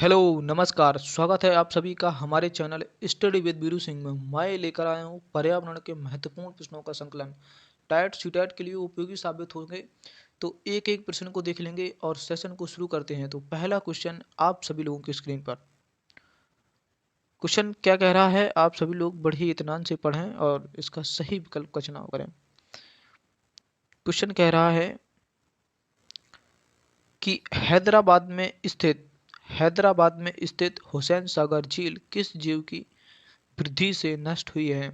Hello, नमस्कार। स्वागत है आप सभी का हमारे channel study with Biru Singh में। मैं लेकर आया हूँ पर्यावरण के महत्वपूर्ण प्रश्नों का संकलन। टाइट सीटेट के लिए उपयोगी साबित होंगे। तो एक एक प्रश्न को देख लेंगे और सेशन को शुरू करते हैं। तो पहला क्वेश्चन आप सभी लोगों की स्क्रीन पर। क्वेश्चन क्या कह रहा है, आप सभी लोग बड़े ही इत्मीनान से पढ़ें और इसका सही विकल्प का चुनाव करें। क्वेश्चन कह रहा है कि हैदराबाद में स्थित हुसैन सागर झील किस जीव की वृद्धि से नष्ट हुई है।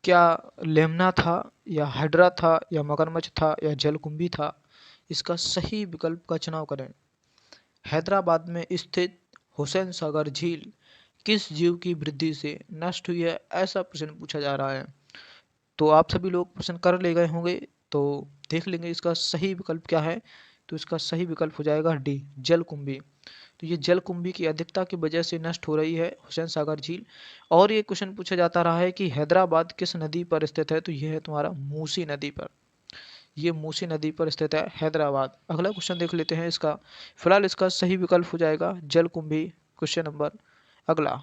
क्या लेमना था, या हाइड्रा था, या मगरमच्छ था, या जलकुंभी था। इसका सही विकल्प का चुनाव करें। हैदराबाद में स्थित हुसैन सागर झील किस जीव की वृद्धि से नष्ट हुई है, ऐसा प्रश्न पूछा जा रहा है। तो आप सभी लोग प्रश्न कर ले गए होंगे, तो देख लेंगे इसका सही विकल्प क्या है। तो इसका सही विकल्प हो जाएगा डी, जलकुंभी। तो ये जलकुंभी की अधिकता की वजह से नष्ट हो रही है हुसैन सागर झील। और ये क्वेश्चन पूछा जाता रहा है कि हैदराबाद किस नदी पर स्थित है। तो ये है तुम्हारा मूसी नदी पर। ये मूसी नदी पर स्थित है हैदराबाद। अगला क्वेश्चन देख लेते हैं इसका। फिलहाल इसका सही विकल्प हो जाएगा जलकुंभी। क्वेश्चन नंबर अगला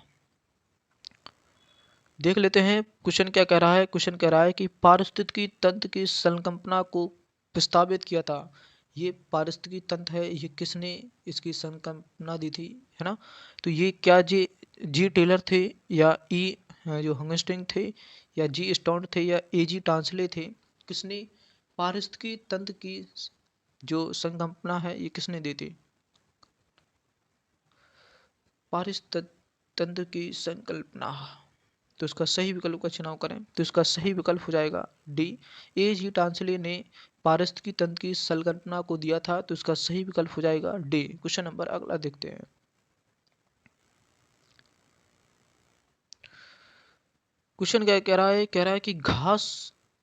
देख लेते हैं। क्वेश्चन क्या कह रहा है। क्वेश्चन कह रहा है कि पारिस्थितिकी तंत्र की संकल्पना को प्रस्तावित किया था। ये पारिस्थितिकी तंत्र है, ये किसने इसकी संकल्पना दी थी, है ना। तो ये क्या जी टेलर थे, या जो हंगस्टिंग थे, या जी स्टोन थे, या ए जी टांसले थे। किसने पारिस्थितिकी तंत्र की जो संकल्पना है ये किसने दी थी। पारिस्थितिक तंत्र की संकल्पना। तो इसका सही विकल्प का चुनाव करें। तो इसका सही विकल्प हो जाएगा डी, ए जी टांसले ने पारिस्थितिकी तंत्र की संकल्पना को दिया था। तो इसका सही विकल्प हो जाएगा डी। क्वेश्चन नंबर अगला देखते हैं। क्वेश्चन क्या कह रहा है। कह रहा है कि घास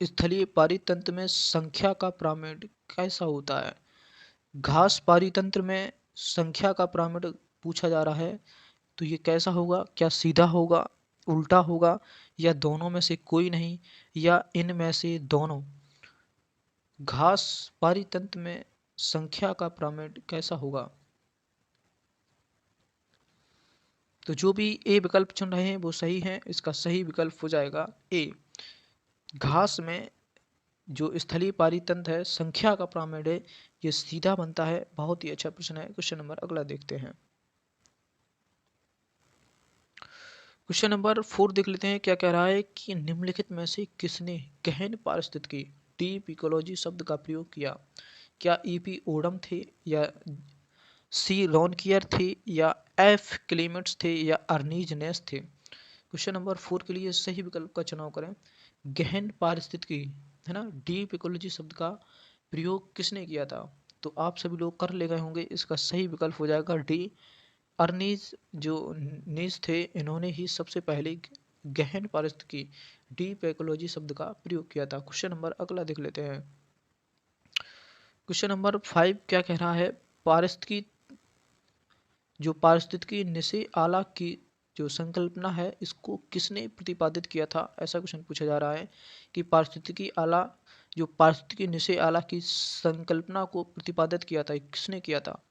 स्थलीय पारितंत्र में संख्या का पिरामिड कैसा होता है। घास पारितंत्र में संख्या का पिरामिड पूछा जा रहा है। तो ये कैसा होगा, क्या सीधा होगा, उल्टा होगा, या दोनों में से कोई नहीं, या इनमें से दोनों। घास पारितंत्र में संख्या का पिरामिड कैसा होगा। तो जो भी ए विकल्प चुन रहे हैं वो सही है। इसका सही विकल्प हो जाएगा ए। घास में जो स्थलीय पारितंत्र है, संख्या का पिरामिड है, ये सीधा बनता है। बहुत ही अच्छा प्रश्न है। क्वेश्चन नंबर अगला देखते हैं। क्वेश्चन नंबर 4 देख लेते हैं। क्या कह रहा है कि निम्नलिखित में से किसने गहन पारिस्थितिकी डीप इकोलॉजी शब्द का प्रयोग किया। क्या ईपी ओडम थे, या सी रोनकियर थे, या एफ क्लेमेंट्स थे, या अर्नीज नेस थे। क्वेश्चन नंबर 4 के लिए सही विकल्प का चुनाव करें। गहन पारिस्थितिकी, है ना, डीप इकोलॉजी शब्द का प्रयोग किसने किया था। तो आप सभी लोग कर ले गए होंगे। इसका सही विकल्प हो जाएगा डी, अर्नीज जो नीज थे, इन्होंने ही सबसे पहले गहन पारिस्थितिकी डीप इकोलॉजी शब्द का प्रयोग किया था। क्वेश्चन नंबर अगला देख लेते हैं। क्वेश्चन नंबर 5 क्या कह रहा है। पारिस्थितिकी जो पारिस्थितिकी निशे आला की जो संकल्पना है, इसको किसने प्रतिपादित किया था। ऐसा क्वेश्चन पूछा जा रहा है कि पारिस्थितिकी आला जो पारिस्थितिकी निशे आला की संकल्पना को प्रतिपादित किया था, किसने किया था।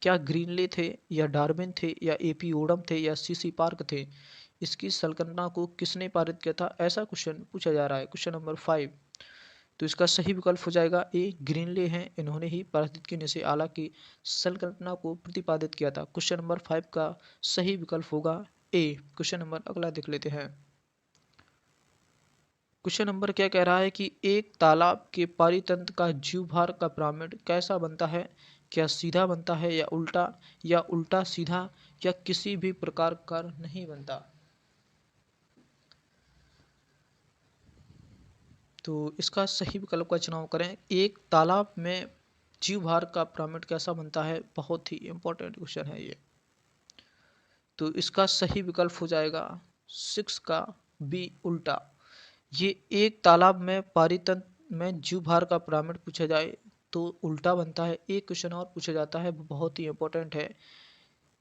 क्या ग्रीनले थे, या डार्विन थे, या एपी ओडम थे, या सीसी पार्क थे। इसकी संकल्पना को किसने पारित किया था, ऐसा क्वेश्चन पूछा जा रहा है। Question number 5। तो इसका सही विकल्प हो जाएगा ए, ग्रीनले हैं, इन्होंने ही पारिस्थितिकी निशे आला की संकल्पना को प्रतिपादित किया था। क्वेश्चन नंबर 5 का सही विकल्प होगा ए। क्वेश्चन नंबर अगला देख लेते हैं। क्वेश्चन नंबर क्या कह रहा है कि एक तालाब के पारितंत्र का जीवभार का पिरामिड कैसा बनता है। क्या सीधा बनता है, या उल्टा, या उल्टा सीधा, या किसी भी प्रकार का नहीं बनता। तो इसका सही विकल्प का चुनाव करें। एक तालाब में जीवभार का पिरामिड कैसा बनता है, बहुत ही इंपॉर्टेंट क्वेश्चन है ये। तो इसका सही विकल्प हो जाएगा 6 का बी, उल्टा। ये एक तालाब में पारितंत्र में जीवभार का पिरामिड पूछा जाए तो उल्टा बनता है। एक क्वेश्चन और पूछा जाता है, वो बहुत ही इंपॉर्टेंट है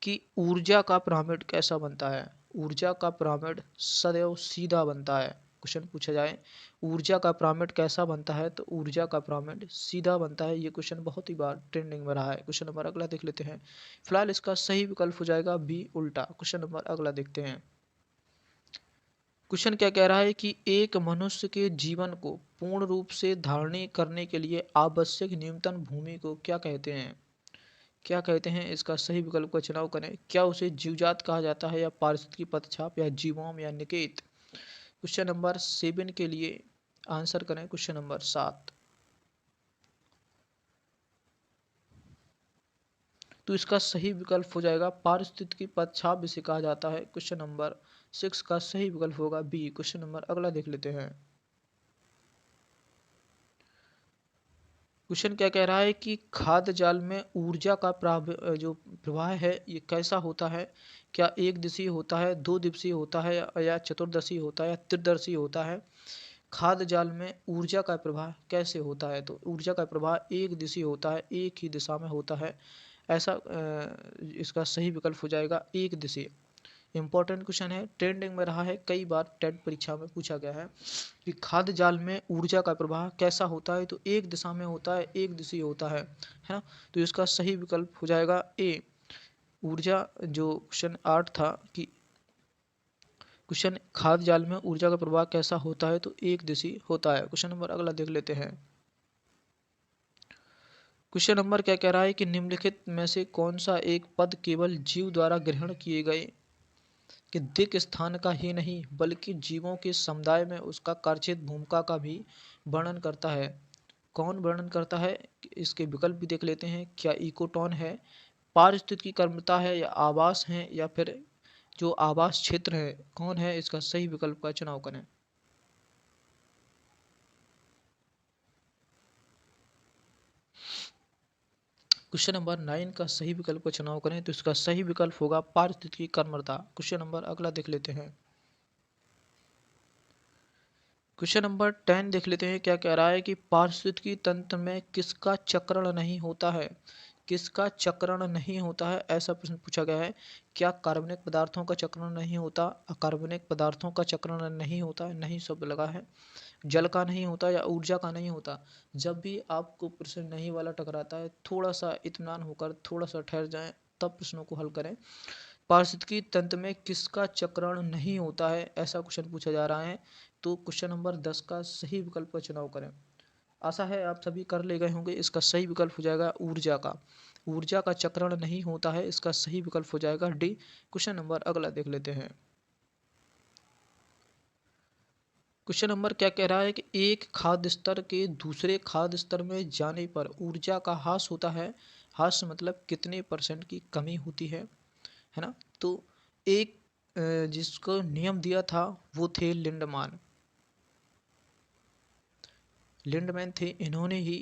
कि ऊर्जा का पिरामिड कैसा बनता है। ऊर्जा का पिरामिड सदैव सीधा बनता है। क्वेश्चन पूछा जाए ऊर्जा का पिरामिड कैसा बनता है, तो ऊर्जा का पिरामिड सीधा बनता है। ये क्वेश्चन बहुत ही बार ट्रेंडिंग में रहा है। क्वेश्चन नंबर अगला देख लेते हैं। फिलहाल इसका सही विकल्प हो जाएगा बी उल्टा। क्वेश्चन नंबर अगला देखते हैं। क्वेश्चन क्या कह रहा है कि एक मनुष्य के जीवन को पूर्ण रूप से धारण करने के लिए आवश्यक न्यूनतम भूमि को क्या कहते हैं? क्या कहते हैं? इसका सही विकल्प का चुनाव करें। क्या उसे जीवजात कहा जाता है, या पारिस्थितिकी पदछाप, या जीवाश्म, या निकेत? क्वेश्चन नंबर 7 के लिए आंसर करें क्वेश्चन नंबर 7। तो इसका सही विकल्प हो जाएगा पारिस्थितिकी पदछाप इसे कहा जाता है। क्वेश्चन नंबर 6 का सही विकल्प होगा बी। क्वेश्चन नंबर अगला देख लेते हैं। क्वेश्चन क्या कह रहा है कि खाद्य जाल में ऊर्जा का जो प्रवाह है ये कैसा होता है? क्या एक दिशीय होता है, दो दिवसीय होता है, या चतुर्दशीय होता है, या त्रिदर्शीय होता है? खाद्य जाल में ऊर्जा का प्रवाह कैसे होता है? तो ऊर्जा का प्रवाह एक दिशीय होता है, एक ही दिशा में होता है। ऐसा इसका सही विकल्प हो जाएगा एक दिशीय। इंपॉर्टेंट क्वेश्चन है, ट्रेंडिंग में रहा है, कई बार टेट परीक्षा में पूछा गया है कि खाद्य जाल में ऊर्जा का प्रवाह कैसा होता है, तो एक दिशा में होता है, एक दिशीय होता है ना। तो इसका सही विकल्प हो जाएगा ए ऊर्जा। जो क्वेश्चन 8 था कि क्वेश्चन खाद्य जाल में ऊर्जा का प्रवाह कैसा होता है, तो एक दिशीय होता है। क्वेश्चन नंबर अगला देख लेते हैं। क्वेश्चन नंबर क्या कह रहा है कि निम्नलिखित में से कौन सा एक पद केवल जीव द्वारा ग्रहण किए गए कि दिक् स्थान का ही नहीं बल्कि जीवों के समुदाय में उसका कार्चित भूमिका का भी वर्णन करता है? कौन वर्णन करता है? इसके विकल्प भी देख लेते हैं। क्या इकोटोन है, पारिस्थितिकी कर्मता है, या आवास है, या फिर जो आवास क्षेत्र है कौन है? इसका सही विकल्प का चुनाव करें। क्वेश्चन नंबर 9 का सही विकल्प का चुनाव करें, तो इसका सही विकल्प होगा पारिस्थितिकी कर्मता। क्वेश्चन नंबर अगला देख लेते हैं। क्वेश्चन नंबर 10 देख लेते हैं। क्या कह रहा है कि पारिस्थितिकी तंत्र में किसका चक्रण नहीं होता है? किसका चक्रण नहीं होता है, ऐसा प्रश्न पूछा गया है। क्या कार्बनिक पदार्थों का चक्रण नहीं होता, अकार्बनिक पदार्थों का चक्रण नहीं होता, नहीं शब्द लगा है, जल का नहीं होता, या ऊर्जा का नहीं होता? जब भी आपको प्रश्न नहीं वाला टकराता है, थोड़ा सा इत्मीनान होकर थोड़ा सा ठहर जाएं, तब प्रश्नों को हल करें। पारिस्थितिकी तंत्र में किसका चक्रण नहीं होता है, ऐसा क्वेश्चन पूछा जा रहा है। तो क्वेश्चन नंबर 10 का सही विकल्प का चुनाव करें। आशा है आप सभी कर ले गए होंगे। इसका सही विकल्प हो जाएगा ऊर्जा का। ऊर्जा का चक्रण नहीं होता है, इसका सही विकल्प हो जाएगा डी। क्वेश्चन नंबर अगला देख लेते हैं। क्वेश्चन नंबर क्या कह रहा है कि एक खाद्य स्तर के दूसरे खाद्य स्तर में जाने पर ऊर्जा का ह्रास होता है। ह्रास मतलब कितने परसेंट की कमी होती है ना। तो एक जिसको नियम दिया था वो थे लिंडमान। लिंडमैन थे, इन्होंने ही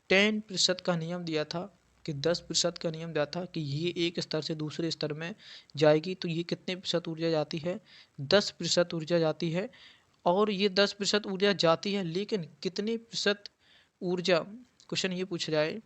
10% का नियम दिया था कि 10% का नियम दिया था कि ये एक स्तर से दूसरे स्तर में जाएगी तो ये कितने प्रतिशत ऊर्जा जाती है? 10% ऊर्जा जाती है। और ये 10% ऊर्जा जाती है, लेकिन कितने प्रतिशत ऊर्जा, क्वेश्चन ये पूछा जाए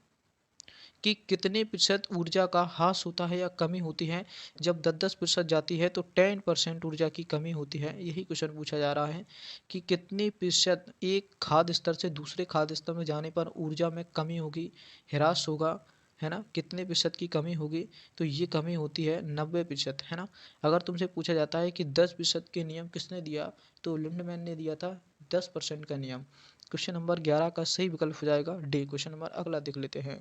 कि कितने प्रतिशत ऊर्जा का ह्रास होता है या कमी होती है? जब 10-10% जाती है तो 10% ऊर्जा की कमी होती है। यही क्वेश्चन पूछा जा रहा है कि कितने प्रतिशत एक खाद्य स्तर से दूसरे खाद्य स्तर में जाने पर ऊर्जा में कमी होगी, ह्रास होगा, है ना। कितने प्रतिशत की कमी होगी? तो ये कमी होती है 90%, है ना। अगर तुमसे पूछा जाता है कि 10% के नियम किसने दिया, तो लिंडमैन ने दिया था 10% का नियम। क्वेश्चन नंबर 11 का सही विकल्प हो जाएगा डी। क्वेश्चन नंबर अगला देख लेते हैं।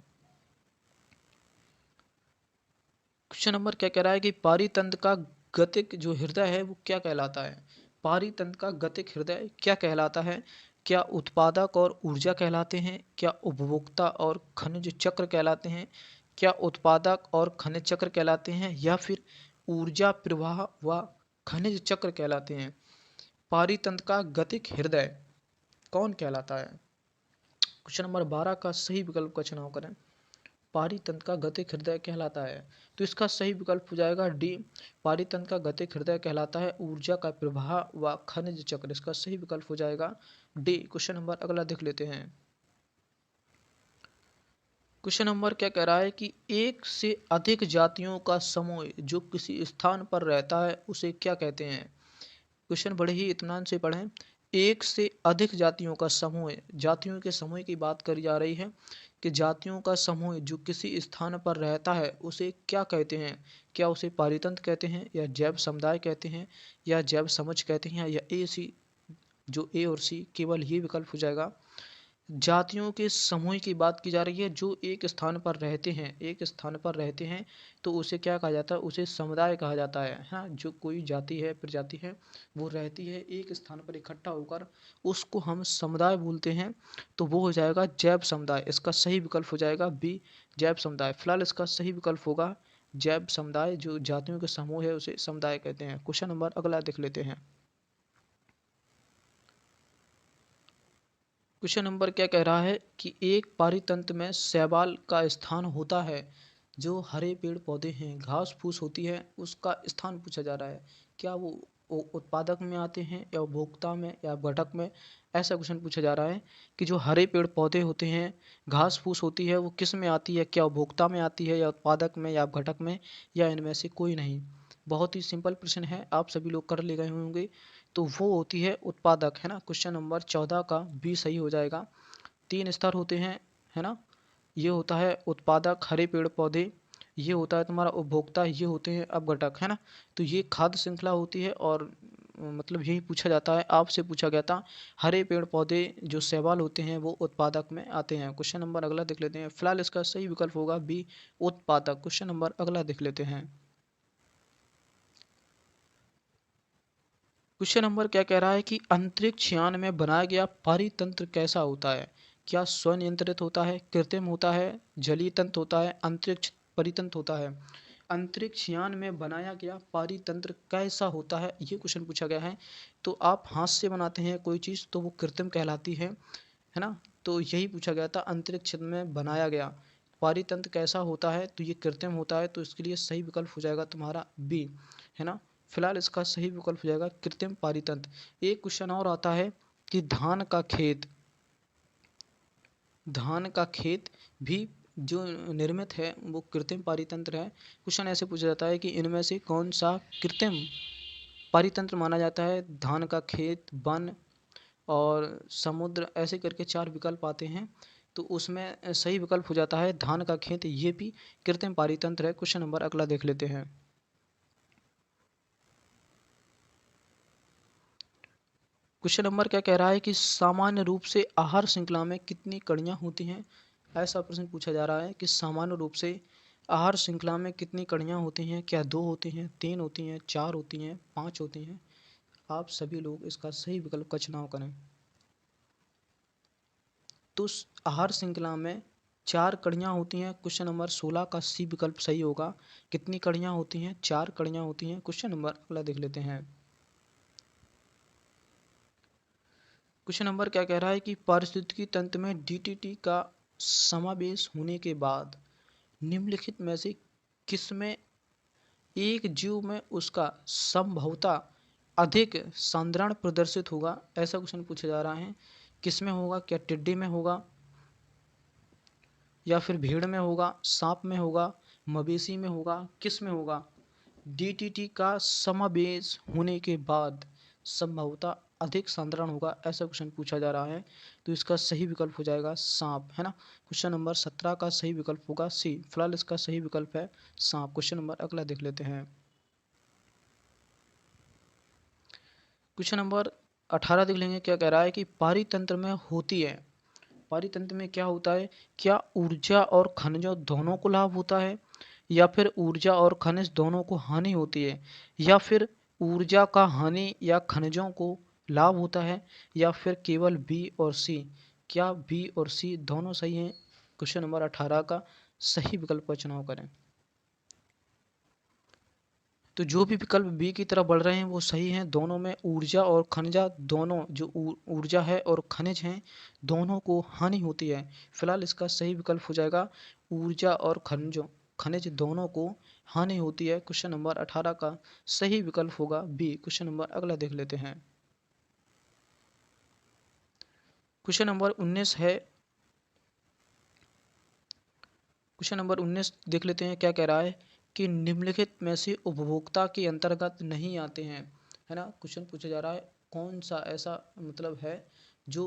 क्वेश्चन नंबर क्या कह रहा है कि पारितंत्र का गतिक जो हृदय है वो क्या कहलाता है? पारितंत्र का गतिक हृदय क्या कहलाता है? क्या उत्पादक और ऊर्जा कहलाते हैं? क्या उपभोक्ता और खनिज चक्र कहलाते हैं? क्या उत्पादक और खनिज चक्र कहलाते हैं, या फिर ऊर्जा प्रवाह व खनिज चक्र कहलाते हैं? पारितंत्र का गतिक हृदय कौन कहलाता है? क्वेश्चन नंबर 12 का सही विकल्प का चुनाव करें। पारितंत्र का गतिक हृदय कहलाता है, तो इसका सही विकल्प हो जाएगा डी। पारितंत्र का गतिक हृदय कहलाता है ऊर्जा का प्रवाह व खनिज चक्र। इसका सही विकल्प हो जाएगा डी। क्वेश्चन नंबर अगला देख लेते हैं। क्वेश्चन नंबर क्या कह रहा है कि एक से अधिक जातियों का समूह जो किसी स्थान पर रहता है उसे क्या कहते हैं? क्वेश्चन बड़े ही इत्मीनान से पढ़ें। एक से अधिक जातियों का समूह है। जातियों के समूह की बात करी जा रही है कि जातियों का समूह जो किसी स्थान पर रहता है उसे क्या कहते हैं? क्या उसे पारितंत्र कहते हैं, या जैव समुदाय कहते हैं, या जैव समूह कहते हैं, या ए सी? जो ए और सी, केवल ये विकल्प हो जाएगा। जातियों के समूह की बात की जा रही है जो एक स्थान पर रहते हैं, एक स्थान पर रहते हैं, तो उसे क्या कहा जाता है? उसे समुदाय कहा जाता है। हाँ, जो कोई जाति है, प्रजाति है, वो रहती है एक स्थान पर इकट्ठा होकर, उसको हम समुदाय बोलते हैं। तो वो हो जाएगा जैव समुदाय। इसका सही विकल्प हो जाएगा बी, जैव समुदाय। फिलहाल इसका सही विकल्प होगा जैव समुदाय। जो जातियों के समूह है उसे समुदाय कहते हैं। क्वेश्चन नंबर अगला देख लेते हैं। क्वेश्चन नंबर क्या कह रहा है कि एक पारितंत्र में शैवाल का स्थान होता है। जो हरे पेड़ पौधे हैं, घास फूस होती है, उसका स्थान पूछा जा रहा है। क्या वो उत्पादक में आते हैं, या उपभोक्ता में, या घटक में? ऐसा क्वेश्चन पूछा जा रहा है कि जो हरे पेड़ पौधे होते हैं, घास फूस होती है, वो किस में आती है? क्या उपभोक्ता में आती है, या उत्पादक में, या घटक में, या इनमें से कोई नहीं? बहुत ही सिंपल प्रश्न है, आप सभी लोग कर ले गए होंगे। तो वो होती है उत्पादक, है ना। क्वेश्चन नंबर 14 का बी सही हो जाएगा। तीन स्तर होते हैं, है ना। ये होता है उत्पादक, हरे पेड़ पौधे, ये होता है तुम्हारा उपभोक्ता, ये होते हैं अपघटक, है ना। तो ये खाद्य श्रृंखला होती है, और मतलब यही पूछा जाता है, आपसे पूछा गया था। हरे पेड़ पौधे जो शैवाल होते हैं वो उत्पादक में आते हैं। क्वेश्चन नंबर अगला देख लेते हैं। फिलहाल इसका सही विकल्प होगा बी, उत्पादक। क्वेश्चन नंबर अगला देख लेते हैं। क्वेश्चन नंबर क्या कह रहा है कि अंतरिक्ष यान में बनाया गया परितंत्र कैसा होता है? क्या स्वनियंत्रित होता है, कृत्रिम होता है, जलीय तंत्र होता है, अंतरिक्ष परितंत्र होता है? अंतरिक्ष यान में बनाया गया परितंत्र कैसा होता है, ये क्वेश्चन पूछा गया है। तो आप हाथ से बनाते हैं कोई चीज़ तो वो कृत्रिम कहलाती है ना। तो यही पूछा गया था, अंतरिक्ष में बनाया गया परितंत्र कैसा होता है, तो ये कृत्रिम होता है। तो इसके लिए सही विकल्प हो जाएगा तुम्हारा बी, है ना। फिलहाल इसका सही विकल्प हो जाएगा कृत्रिम पारितंत्र। एक क्वेश्चन और आता है कि धान का खेत भी जो निर्मित है वो कृत्रिम पारितंत्र है। क्वेश्चन ऐसे पूछा जाता है कि इनमें से कौन सा कृत्रिम पारितंत्र माना जाता है? धान का खेत, वन और समुद्र, ऐसे करके चार विकल्प आते हैं। तो उसमें सही विकल्प हो जाता है धान का खेत। ये भी कृत्रिम पारितंत्र है। क्वेश्चन नंबर अगला देख लेते हैं। क्वेश्चन नंबर क्या कह रहा है कि सामान्य रूप से आहार श्रृंखला में कितनी कड़ियाँ होती हैं? ऐसा प्रश्न पूछा जा रहा है कि सामान्य रूप से आहार श्रृंखला में कितनी कड़ियाँ होती हैं? क्या दो होती हैं, तीन होती हैं, चार होती हैं, पाँच होती हैं? आप सभी लोग इसका सही विकल्प का चुनाव करें। तो आहार श्रृंखला में चार कड़ियाँ होती हैं। क्वेश्चन नंबर 16 का सी विकल्प सही होगा। कितनी कड़ियाँ होती हैं? चार कड़ियाँ होती हैं। क्वेश्चन नंबर अगला देख लेते हैं। क्वेश्चन नंबर क्या कह रहा है कि पारिस्थितिकी तंत्र में डीटीटी का समावेश होने के बाद निम्नलिखित में से किसमें एक जीव में उसका संभवतः अधिक सांद्रण प्रदर्शित होगा? ऐसा क्वेश्चन पूछा जा रहा है। किसमें होगा? क्या टिड्डी में होगा, या फिर भीड़ में होगा, सांप में होगा, मवेशी में होगा, किस में होगा? डीटीटी का समावेश होने के बाद संभवतः अधिक सांद्रण होगा, ऐसा क्वेश्चन पूछा जा रहा है। तो इसका सही विकल्प हो जाएगा सांप, है ना। क्वेश्चन नंबर 17 का सही विकल्प होगा सी। फिलहाल इसका सही विकल्प है सांप। क्वेश्चन नंबर अगला देख लेते हैं। क्वेश्चन नंबर 18 देख लेंगे। क्या कह रहा है कि पारितंत्र में होती है, पारितंत्र में क्या होता है? क्या ऊर्जा और खनिजों दोनों को लाभ होता है, या फिर ऊर्जा और खनिज दोनों को हानि होती है, या फिर ऊर्जा का हानि या खनिजों को लाभ होता है, या फिर केवल बी और सी? क्या बी और सी दोनों सही हैं? क्वेश्चन नंबर 18 का सही विकल्प का चुनाव करें। तो जो भी विकल्प बी की तरफ बढ़ रहे हैं वो सही हैं। दोनों में ऊर्जा और खनिजा, दोनों जो ऊर्जा है और खनिज हैं, दोनों को हानि होती है। फिलहाल इसका सही विकल्प हो जाएगा ऊर्जा और खनिज दोनों को हानि होती है। क्वेश्चन नंबर 18 का सही विकल्प होगा बी। क्वेश्चन नंबर अगला देख लेते हैं। क्वेश्चन नंबर 19 है। क्वेश्चन नंबर 19 देख लेते हैं। क्या कह रहा है कि निम्नलिखित में से उपभोक्ता के अंतर्गत नहीं आते हैं। है ना। क्वेश्चन पूछा जा रहा है कौन सा ऐसा मतलब है जो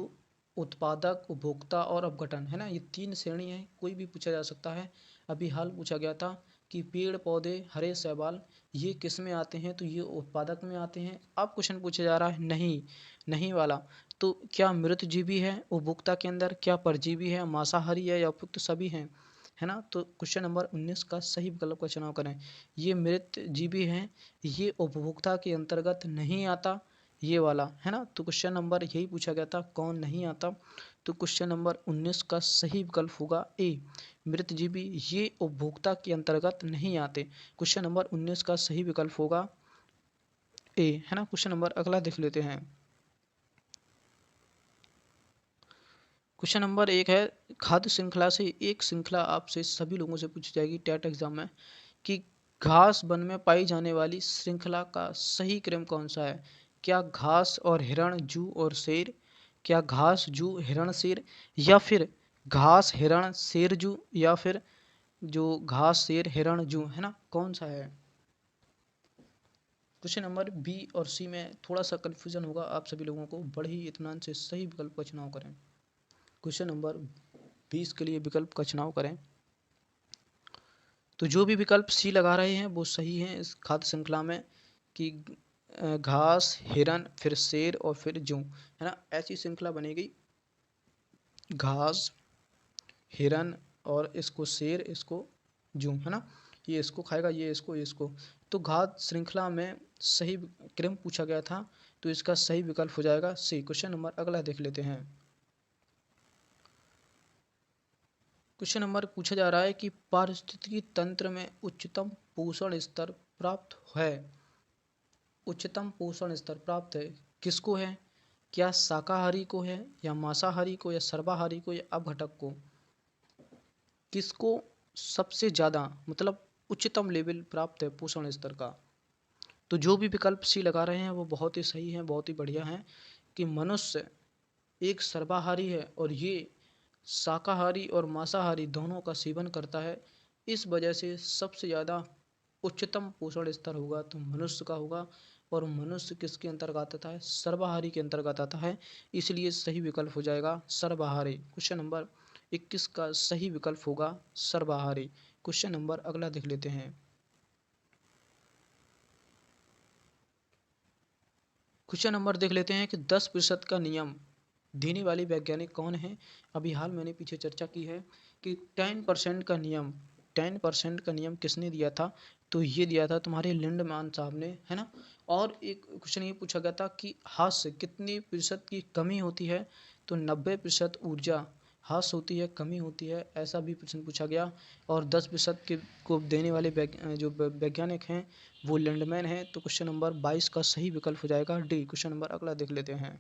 उत्पादक, उपभोक्ता और अपघटन, है ना, ये 3 श्रेणी है, कोई भी पूछा जा सकता है। अभी हाल पूछा गया था कि पेड़ पौधे, हरे शैवाल, ये किस में आते हैं, तो ये उत्पादक में आते हैं। अब क्वेश्चन पूछा जा रहा है नहीं, नहीं वाला, तो क्या मृतजीवी है उपभोक्ता के अंदर, क्या परजीवी है, मांसाहारी है, या उपयुक्त सभी हैं, है ना। तो क्वेश्चन नंबर 19 का सही विकल्प का चुनाव करें। ये मृतजीवी हैं, ये उपभोक्ता के अंतर्गत नहीं आता, ये वाला, है ना। तो क्वेश्चन नंबर यही पूछा गया था कौन नहीं आता, तो क्वेश्चन नंबर 19 का सही विकल्प होगा ए, मृतजीवी, ये उपभोक्ता के अंतर्गत नहीं आते। क्वेश्चन नंबर 19 का सही विकल्प होगा ए, है ना। क्वेश्चन नंबर अगला देख लेते हैं। क्वेश्चन नंबर 1 है, खाद्य श्रृंखला से एक श्रृंखला आपसे सभी लोगों से पूछी जाएगी टेट एग्जाम में कि घास वन में पाई जाने वाली श्रृंखला का सही क्रम कौन सा है। क्या घास और हिरण, जू और शेर, क्या घास, जू, हिरण, शेर, या फिर घास, हिरण, शेर, जू, या फिर जो घास, शेर, हिरण, जू, है ना, कौन सा है। क्वेश्चन नंबर बी और सी में थोड़ा सा कन्फ्यूजन होगा आप सभी लोगों को, बड़े ही इत्मीनान से सही विकल्प का चुनाव करें। क्वेश्चन नंबर 20 के लिए विकल्प का चुनाव करें। तो जो भी विकल्प सी लगा रहे हैं वो सही है इस खाद्य श्रृंखला में, कि घास, हिरन, फिर शेर और फिर जू, है ना, ऐसी श्रृंखला बनेगी। घास, हिरन और इसको शेर, इसको जू, है ना, ये इसको खाएगा, ये इसको, ये इसको। तो घात श्रृंखला में सही क्रम पूछा गया था, तो इसका सही विकल्प हो जाएगा सी। क्वेश्चन नंबर अगला देख लेते हैं। क्वेश्चन नंबर पूछा जा रहा है कि पारिस्थितिकी तंत्र में उच्चतम पोषण स्तर प्राप्त है, उच्चतम पोषण स्तर प्राप्त है किसको है, क्या शाकाहारी को है, या मांसाहारी को, या सर्वाहारी को, या अपघटक को, किसको सबसे ज़्यादा मतलब उच्चतम लेवल प्राप्त है पोषण स्तर का। तो जो भी विकल्प सी लगा रहे हैं वो बहुत ही सही है, बहुत ही बढ़िया है, कि मनुष्य एक सर्वाहारी है और ये शाकाहारी और मांसाहारी दोनों का सेवन करता है, इस वजह से सबसे ज़्यादा उच्चतम पोषण स्तर होगा तो मनुष्य का होगा, और मनुष्य किसके अंतर्गत आता है, सर्वाहारी के अंतर्गत आता है, इसलिए सही विकल्प हो जाएगा सर्वाहारी। क्वेश्चन नंबर 21 का सही विकल्प होगा सर्वाहारी। क्वेश्चन नंबर अगला देख लेते हैं। क्वेश्चन नंबर देख लेते हैं कि 10% का नियम देने वाली वैज्ञानिक कौन है। अभी हाल मैंने पीछे चर्चा की है कि 10% का नियम, 10% का नियम किसने दिया था, तो ये दिया था तुम्हारे लिंडमैन साहब ने, है ना। और एक क्वेश्चन ये पूछा गया था कि हाथ से कितनी प्रतिशत की कमी होती है, तो 90% ऊर्जा हाथ से होती है, कमी होती है, ऐसा भी प्रश्न पूछा गया। और 10% के को देने वाले जो वैज्ञानिक हैं वो लिंडमैन हैं। तो क्वेश्चन नंबर 22 का सही विकल्प हो जाएगा डी। क्वेश्चन नंबर अगला देख लेते हैं।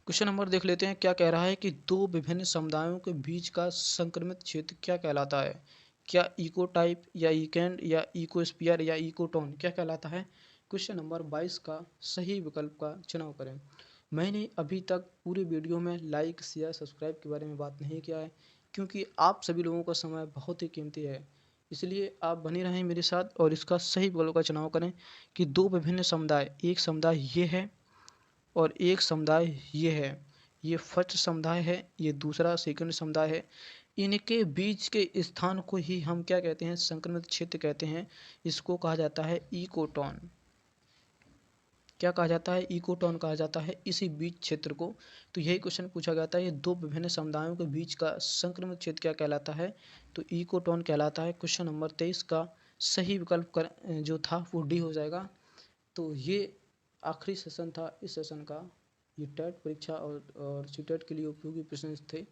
क्वेश्चन नंबर देख लेते हैं, क्या कह रहा है कि दो विभिन्न समुदायों के बीच का संक्रमित क्षेत्र क्या कहलाता है। क्या इको टाइप, या इकेंड, या इकोस्फीयर, या इकोटोन, क्या कहलाता है। क्वेश्चन नंबर 22 का सही विकल्प का चुनाव करें। मैंने अभी तक पूरे वीडियो में लाइक, शेयर, सब्सक्राइब के बारे में बात नहीं किया है, क्योंकि आप सभी लोगों का समय बहुत ही कीमती है, इसलिए आप बने रहें मेरे साथ और इसका सही विकल्प का चुनाव करें। कि दो विभिन्न समुदाय, एक समुदाय ये है और एक समुदाय ये है, ये फर्स्ट समुदाय है, ये दूसरा सेकंड समुदाय है, इनके बीच के स्थान को ही हम क्या कहते हैं, संक्रमित क्षेत्र कहते हैं। इसको कहा जाता है इकोटोन। क्या कहा जाता है, इकोटोन कहा जाता है इसी बीच क्षेत्र को। तो यही क्वेश्चन पूछा गया था, ये दो विभिन्न समुदायों के बीच का संक्रमित क्षेत्र क्या कहलाता है, तो इकोटोन कहलाता है। क्वेश्चन नंबर 23 का सही विकल्प जो था वो डी हो जाएगा। तो ये आखिरी सेशन था इस सेशन का, ये टेट परीक्षा और सीटेट के लिए उपयोगी प्रश्न थे।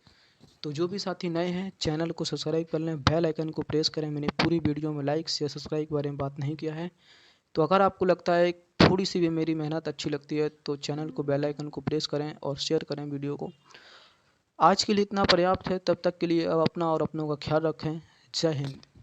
तो जो भी साथी नए हैं चैनल को सब्सक्राइब कर लें, बेल आइकन को प्रेस करें। मैंने पूरी वीडियो में लाइक शेयर सब्सक्राइब के बारे में बात नहीं किया है, तो अगर आपको लगता है थोड़ी सी भी मेरी मेहनत अच्छी लगती है तो चैनल को, बेल आइकन को प्रेस करें और शेयर करें वीडियो को। आज के लिए इतना पर्याप्त है, तब तक के लिए अब अपना और अपनों का ख्याल रखें। जय हिंद।